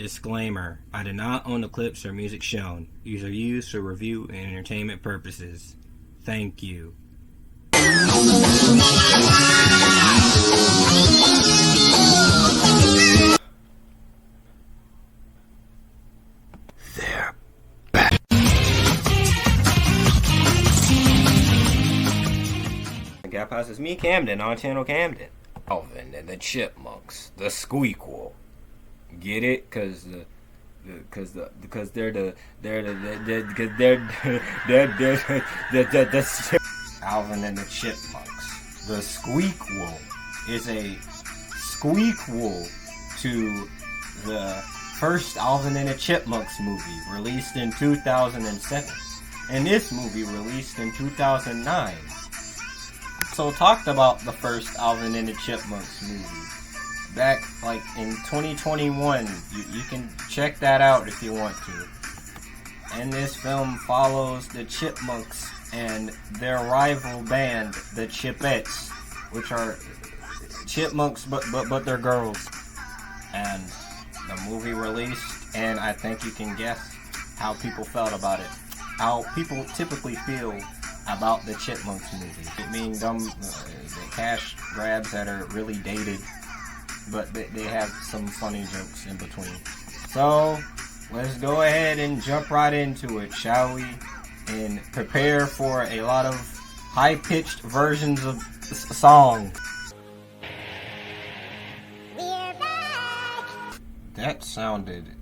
Disclaimer: I do not own the clips or music shown. These are used for review and entertainment purposes. Thank you. They're back. Got past is me, Camden, on channel Camden. Alvin and the Chipmunks, the Squeakquel. Get it? Cause they're Alvin and the Chipmunks. The Squeakquel is a squeakquel to the first Alvin and the Chipmunks movie, released in 2007, and this movie released in 2009. So talked about the first Alvin and the Chipmunks movie back like in 2021. You can check that out if you want to. And this film follows the Chipmunks and their rival band, the Chipettes, which are chipmunks but they're girls. And the movie released, and I think you can guess how people felt about it. How people typically feel about the Chipmunks movie. It being dumb, the cash grabs that are really dated, but they have some funny jokes in between. So let's go ahead and jump right into it, shall we? And prepare for a lot of high-pitched versions of songs. We're back. That sounded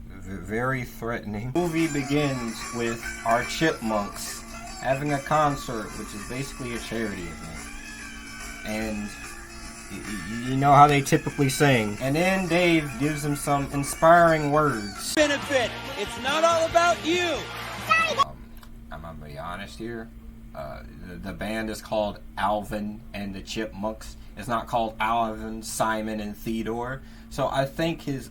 very threatening. The movie begins with our chipmunks having a concert, which is basically a charity event. And you know how they typically sing. And then Dave gives them some inspiring words. Benefit, it's not all about you. I'm gonna be honest here. The band is called Alvin and the Chipmunks. It's not called Alvin, Simon, and Theodore. So I think his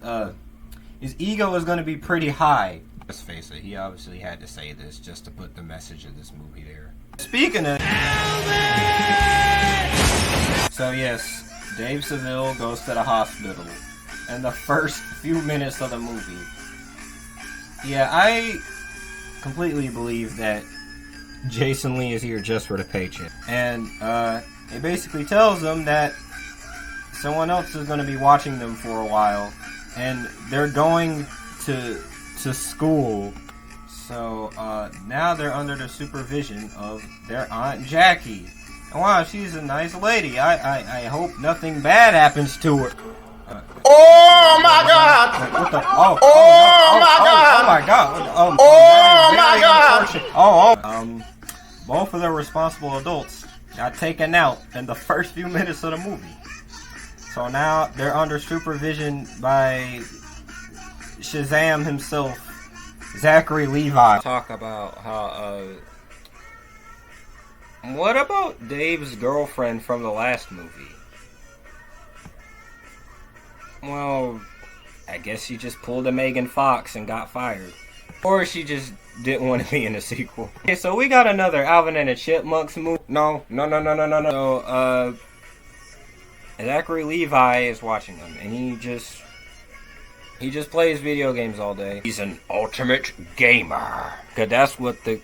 ego is gonna be pretty high. Let's face it, he obviously had to say this just to put the message of this movie there. Speaking of Alvin! So yes, Dave Seville goes to the hospital. And the first few minutes of the movie, yeah, I completely believe that Jason Lee is here just for the paycheck. And it basically tells them that someone else is going to be watching them for a while. And they're going to school. So now they're under the supervision of their Aunt Jackie. And wow, she's a nice lady. I hope nothing bad happens to her. Oh my God! What the? My God! Both of the responsible adults got taken out in the first few minutes of the movie. So now they're under supervision by Shazam himself, Zachary Levi. Talk about how, what about Dave's girlfriend from the last movie? Well, I guess she just pulled a Megan Fox and got fired. Or she just didn't want to be in a sequel. Okay, so we got another Alvin and the Chipmunks movie. No. So, Zachary Levi is watching them, and he just plays video games all day. He's an ultimate gamer. Cause that's what the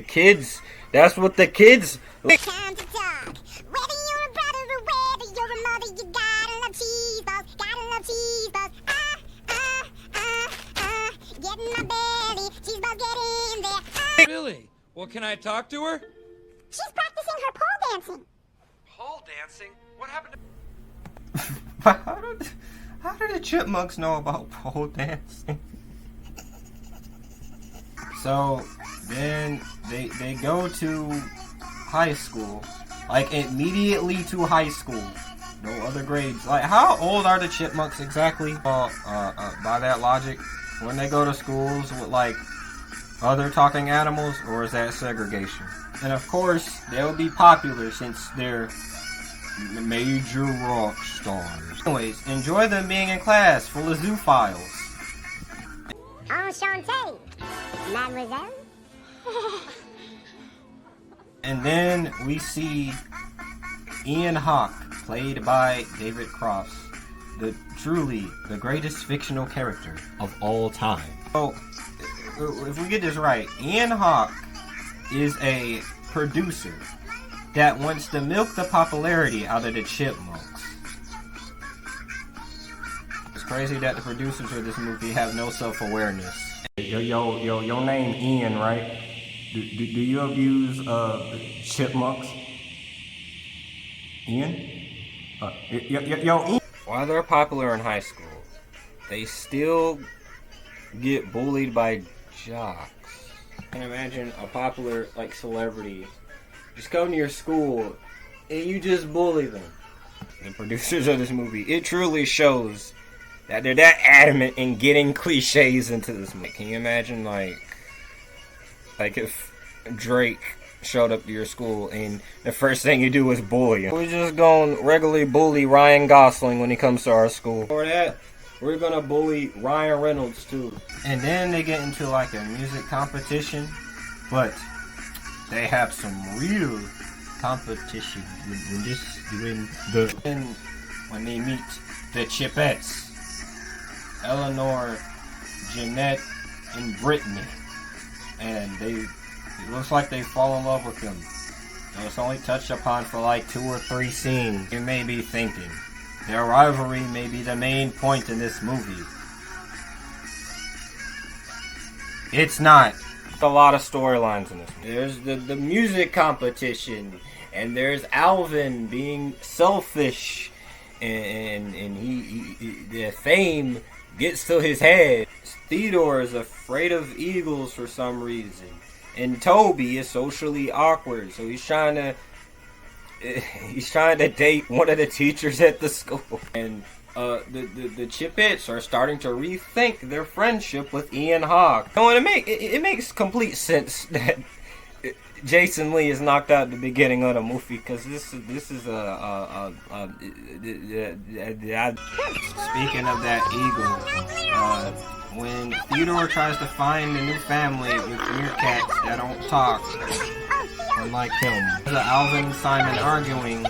kids. That's what the kids. Time to talk. Whether you're a brother or whether you're a mother, you gotta love cheese balls. Gotta love cheese balls. Get in my belly. Cheese balls, get in there. Really? Well, can I talk to her? She's practicing her pole dancing. Pole dancing? What happened to... How did the Chipmunks know about pole dancing? So then they go to high school, like immediately to high school. No other grades. Like, how old are the Chipmunks exactly? By that logic, when they go to schools with like other talking animals, or is that segregation? And of course, they'll be popular since they're major rock stars. Anyways, enjoy them being in class full of zoophiles. Enchanté, mademoiselle. And then we see Ian Hawke, played by David Cross, truly the greatest fictional character of all time. So, if we get this right, Ian Hawke is a producer that wants to milk the popularity out of the Chipmunks. It's crazy that the producers of this movie have no self-awareness. Your name Ian, right? Do you abuse Chipmunks? Ian? Ian? While they're popular in high school, they still get bullied by jocks. I can imagine a popular celebrity just come to your school and you just bully them. The producers of this movie, it truly shows that they're that adamant in getting cliches into this movie. Can you imagine like if Drake showed up to your school and the first thing you do is bully him? We're just gonna regularly bully Ryan Gosling when he comes to our school. For that, we're gonna bully Ryan Reynolds too. And then they get into like a music competition, but they have some real competition when they meet the Chipettes, Eleanor, Jeanette, and Brittany, and it looks like they fall in love with them. And it's only touched upon for like 2 or 3 scenes. You may be thinking, their rivalry may be the main point in this movie. It's not. There's a lot of storylines in this movie. There's the music competition, and there's Alvin being selfish, and the fame gets to his head. Theodore is afraid of eagles for some reason, and Toby is socially awkward, so he's trying to date one of the teachers at the school. And the Chipettes are starting to rethink their friendship with Ian Hawke. And it makes complete sense that Jason Lee is knocked out at the beginning of the movie, because this is speaking of that eagle, when Theodore tries to find a new family with meerkats that don't talk, unlike him, Alvin and Simon arguing,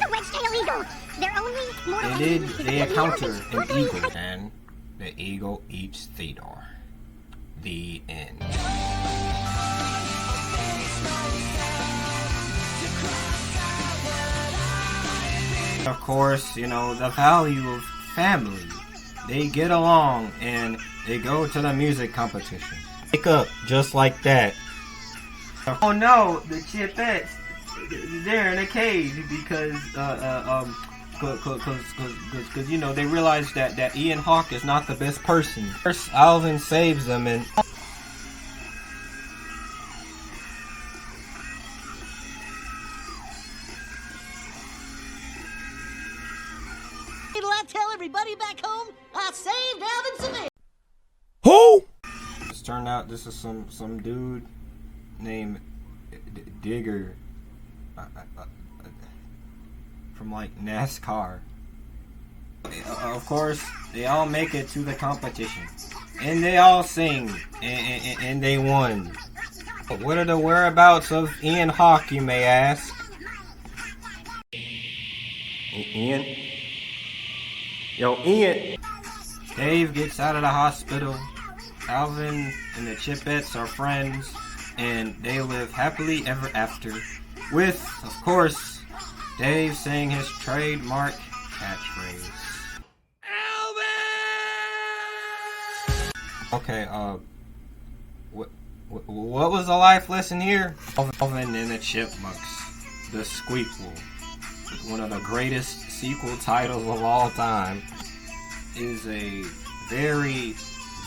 they encounter an eagle, and the eagle eats Theodore. The end. Of course, the value of family. They get along and they go to the music competition. Pick up just like that. Oh no, the Chipettes, they're in a cage because they realize that Ian Hawke is not the best person. First, Alvin saves them and Did I tell everybody back home I saved Alvin Seville? who? It's turned out this is some dude named Digger from like NASCAR. Of course, they all make it to the competition, and they all sing, and they won. But what are the whereabouts of Ian Hawke, you may ask? Ian? Yo, Ian! Dave gets out of the hospital. Alvin and the Chipettes are friends, and they live happily ever after, with, of course, Dave saying his trademark catchphrase. Alvin! Okay, what was the life lesson here? Alvin and the Chipmunks, the Squeakquel, one of the greatest sequel titles of all time, is a very,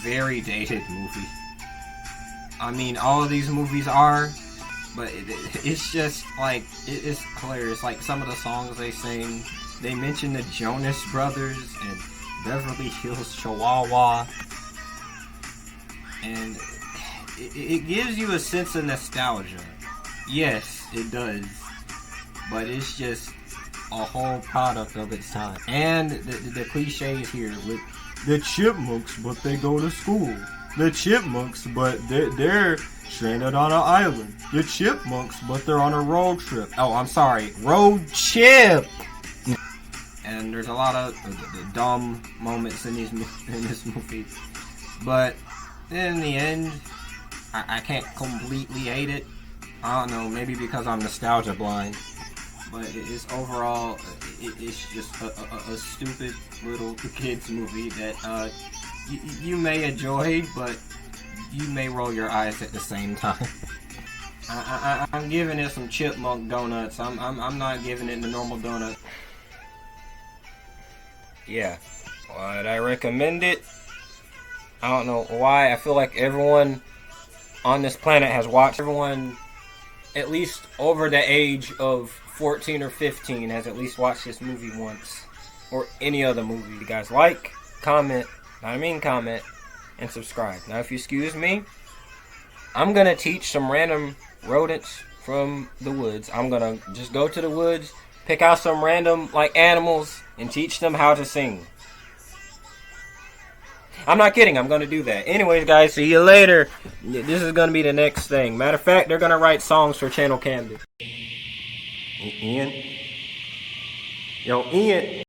very dated movie. I mean, all of these movies are, but it's just like, it's hilarious. Like some of the songs they sing, they mention the Jonas Brothers and Beverly Hills Chihuahua, and it gives you a sense of nostalgia. Yes, it does, but it's just a whole product of its time. And the cliches here with the Chipmunks, but they go to school. The Chipmunks, but they're stranded on an island. The Chipmunks, but they're on a road trip. Oh, I'm sorry, road chip. And and there's a lot of dumb moments in this movie. But in the end, I can't completely hate it. I don't know, maybe because I'm nostalgia blind. But it's overall, it's just a stupid little kids movie that you may enjoy, but you may roll your eyes at the same time. I'm giving it some chipmunk donuts. I'm not giving it the normal donut. Yeah, would I recommend it? I don't know why. I feel like everyone on this planet has watched. Everyone, at least over the age of 14 or 15, has at least watched this movie once, or any other movie. You guys like, comment, comment, and subscribe. Now, if you excuse me, I'm gonna teach some random rodents from the woods. I'm gonna just go to the woods, pick out some random animals, and teach them how to sing. I'm not kidding, I'm gonna do that. Anyways, guys, see you later. This is gonna be the next thing. Matter of fact, they're gonna write songs for Channel Camden. Ian? Yo, Ian.